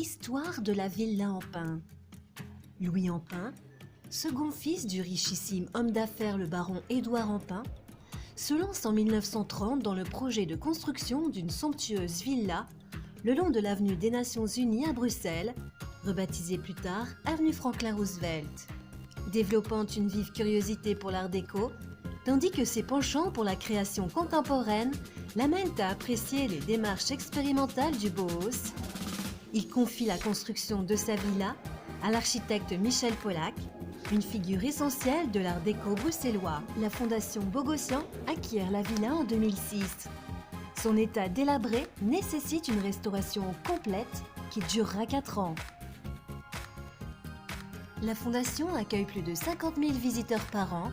Histoire de la villa Empain. Louis Empain, second fils du richissime homme d'affaires le baron Édouard Empain, se lance en 1930 dans le projet de construction d'une somptueuse villa le long de l'avenue des Nations Unies à Bruxelles, rebaptisée plus tard avenue Franklin Roosevelt. Développant une vive curiosité pour l'art déco, tandis que ses penchants pour la création contemporaine l'amènent à apprécier les démarches expérimentales du Bauhaus, il confie la construction de sa villa à l'architecte Michel Polack, une figure essentielle de l'art déco bruxellois. La fondation Bogossian acquiert la villa en 2006. Son état délabré nécessite une restauration complète qui durera 4 ans. La fondation accueille plus de 50 000 visiteurs par an.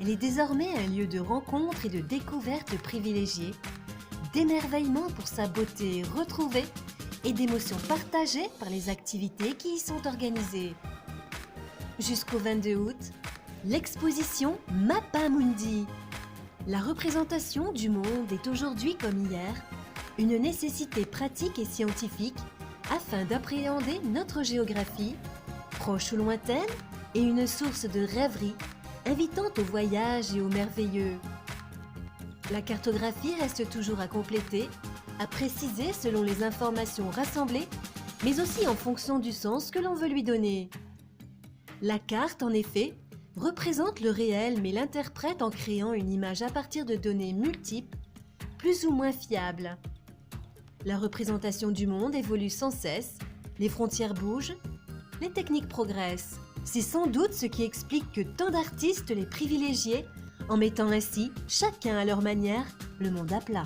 Elle est désormais un lieu de rencontre et de découverte privilégié, d'émerveillement pour sa beauté retrouvée et d'émotions partagées par les activités qui y sont organisées. Jusqu'au 22 août, l'exposition Mappa Mundi. La représentation du monde est aujourd'hui comme hier, une nécessité pratique et scientifique afin d'appréhender notre géographie, proche ou lointaine, et une source de rêverie invitant au voyage et au merveilleux. La cartographie reste toujours à compléter, à préciser selon les informations rassemblées, mais aussi en fonction du sens que l'on veut lui donner. La carte, en effet, représente le réel mais l'interprète en créant une image à partir de données multiples, plus ou moins fiables. La représentation du monde évolue sans cesse, les frontières bougent, les techniques progressent. C'est sans doute ce qui explique que tant d'artistes les privilégiaient en mettant ainsi, chacun à leur manière, le monde à plat.